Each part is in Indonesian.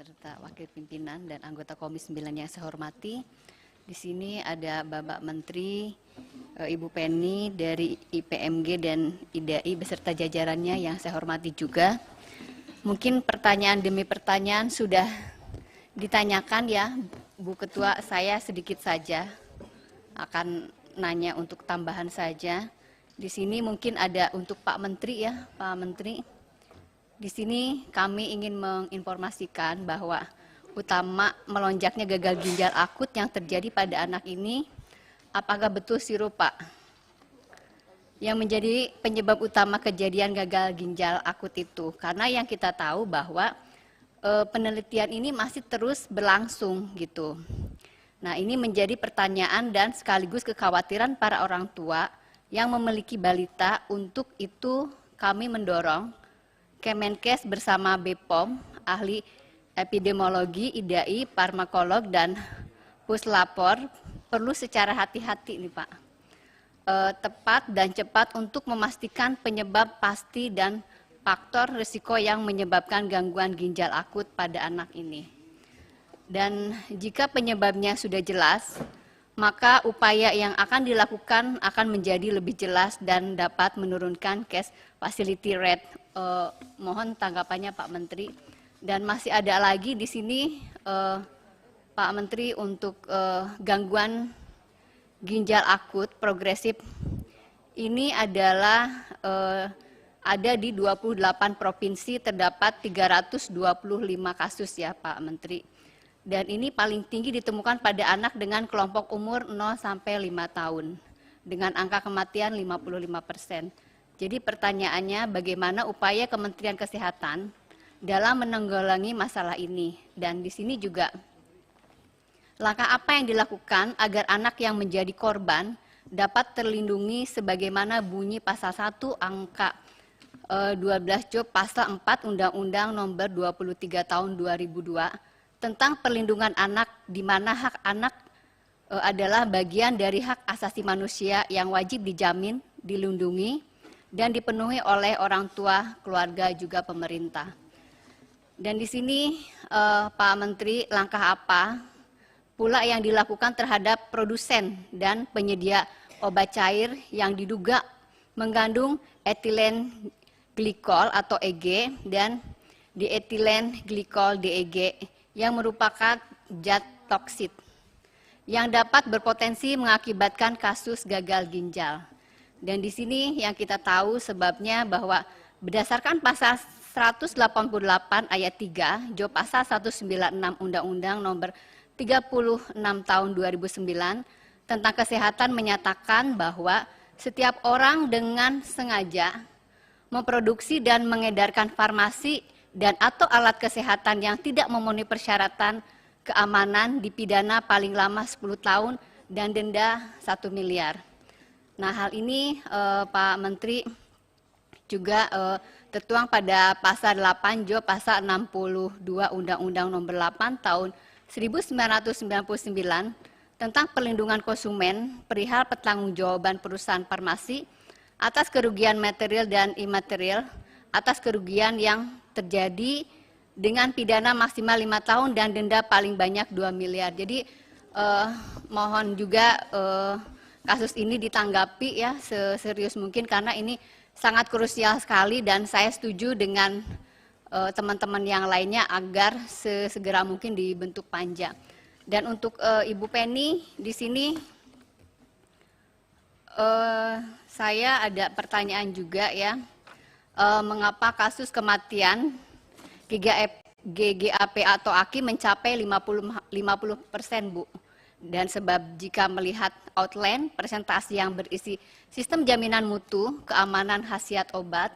beserta Wakil Pimpinan dan anggota Komisi 9 yang saya hormati. Di sini ada Bapak Menteri, Ibu Penny dari IPMG dan IDAI beserta jajarannya yang saya hormati juga. Mungkin pertanyaan demi pertanyaan sudah ditanyakan ya, Bu Ketua. Saya sedikit saja akan nanya untuk tambahan saja. Di sini mungkin ada untuk Pak Menteri ya, Pak Menteri. Di sini kami ingin menginformasikan bahwa utama melonjaknya gagal ginjal akut yang terjadi pada anak ini, apakah betul sirup Pak? Yang menjadi penyebab utama kejadian gagal ginjal akut itu, karena yang kita tahu bahwa penelitian ini masih terus berlangsung gitu. Nah, ini menjadi pertanyaan dan sekaligus kekhawatiran para orang tua yang memiliki balita. Untuk itu kami mendorong Kemenkes bersama BPOM, ahli epidemiologi, IDAI, farmakolog, dan puslapor perlu secara hati-hati nih Pak, tepat dan cepat untuk memastikan penyebab pasti dan faktor risiko yang menyebabkan gangguan ginjal akut pada anak ini. Dan jika penyebabnya sudah jelas, maka upaya yang akan dilakukan akan menjadi lebih jelas dan dapat menurunkan case fatality rate. Mohon tanggapannya Pak Menteri. Dan masih ada lagi di sini Pak Menteri untuk gangguan ginjal akut progresif. Ini adalah ada di 28 provinsi, terdapat 325 kasus ya Pak Menteri. Dan ini paling tinggi ditemukan pada anak dengan kelompok umur 0 sampai 5 tahun dengan angka kematian 55%. Jadi pertanyaannya, bagaimana upaya Kementerian Kesehatan dalam menanggulangi masalah ini? Dan di sini juga langkah apa yang dilakukan agar anak yang menjadi korban dapat terlindungi sebagaimana bunyi pasal 1 angka 12 Job pasal 4 Undang-Undang Nomor 23 Tahun 2002 tentang perlindungan anak, di mana hak anak adalah bagian dari hak asasi manusia yang wajib dijamin, dilindungi, dan dipenuhi oleh orang tua, keluarga, juga pemerintah. Dan di sini Pak Menteri, langkah apa pula yang dilakukan terhadap produsen dan penyedia obat cair yang diduga mengandung etilen glikol atau EG dan dietilen glikol DEG yang merupakan zat toksit yang dapat berpotensi mengakibatkan kasus gagal ginjal. Dan di sini yang kita tahu sebabnya bahwa berdasarkan pasal 188 ayat 3 Job pasal 196 Undang-Undang Nomor 36 Tahun 2009 tentang kesehatan menyatakan bahwa setiap orang dengan sengaja memproduksi dan mengedarkan farmasi dan atau alat kesehatan yang tidak memenuhi persyaratan keamanan dipidana paling lama 10 tahun dan denda 1 miliar. Nah, hal ini Pak Menteri juga tertuang pada pasal 8 Job pasal 62 Undang-Undang Nomor 8 Tahun 1999 tentang perlindungan konsumen perihal pertanggungjawaban perusahaan farmasi atas kerugian material dan imaterial atas kerugian yang terjadi dengan pidana maksimal 5 tahun dan denda paling banyak 2 miliar. Jadi mohon juga kasus ini ditanggapi ya seserius mungkin, karena ini sangat krusial sekali dan saya setuju dengan teman-teman yang lainnya agar sesegera mungkin dibentuk panja. Dan untuk Ibu Penny di sini saya ada pertanyaan juga ya. Mengapa kasus kematian GGAP atau AKI mencapai 50%, Bu? Dan sebab jika melihat outline presentasi yang berisi sistem jaminan mutu, keamanan khasiat obat,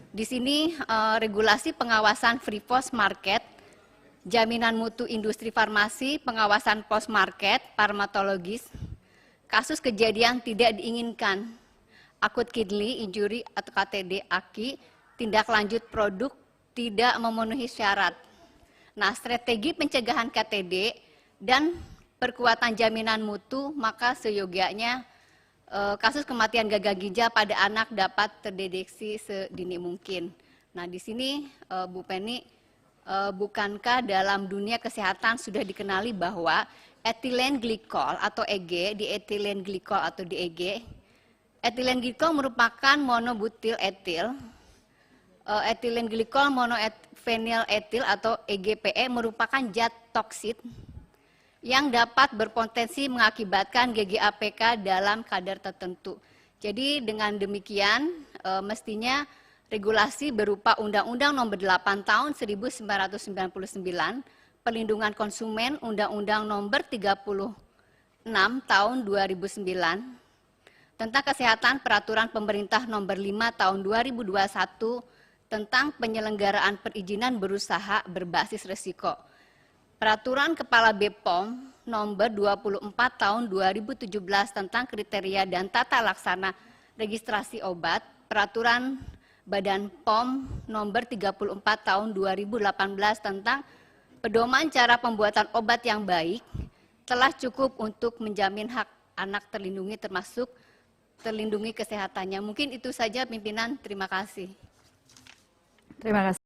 di sini regulasi pengawasan free post market, jaminan mutu industri farmasi, pengawasan post market, farmatologis, kasus kejadian tidak diinginkan, akut kidney injury atau KTD AKI, tindak lanjut produk tidak memenuhi syarat. Nah, strategi pencegahan KTD dan perkuatan jaminan mutu, maka seyogianya kasus kematian gagal ginjal pada anak dapat terdeteksi sedini mungkin. Nah, di sini Bu Penny bukankah dalam dunia kesehatan sudah dikenali bahwa etilen glikol atau EG, di etilen glikol atau di EG, etilen glikol merupakan monobutil etil. Etilen glikol monofenyl etil atau EGPE merupakan zat toksit yang dapat berpotensi mengakibatkan GGAPK dalam kadar tertentu. Jadi dengan demikian mestinya regulasi berupa Undang-Undang Nomor 8 Tahun 1999, Perlindungan Konsumen, Undang-Undang Nomor 36 Tahun 2009, tentang Kesehatan, Peraturan Pemerintah Nomor 5 Tahun 2021 tentang penyelenggaraan perizinan berusaha berbasis risiko. Peraturan Kepala BPOM Nomor 24 Tahun 2017 tentang kriteria dan tata laksana registrasi obat, Peraturan Badan POM Nomor 34 Tahun 2018 tentang pedoman cara pembuatan obat yang baik telah cukup untuk menjamin hak anak terlindungi termasuk terlindungi kesehatannya. Mungkin itu saja pimpinan, terima kasih. Terima kasih.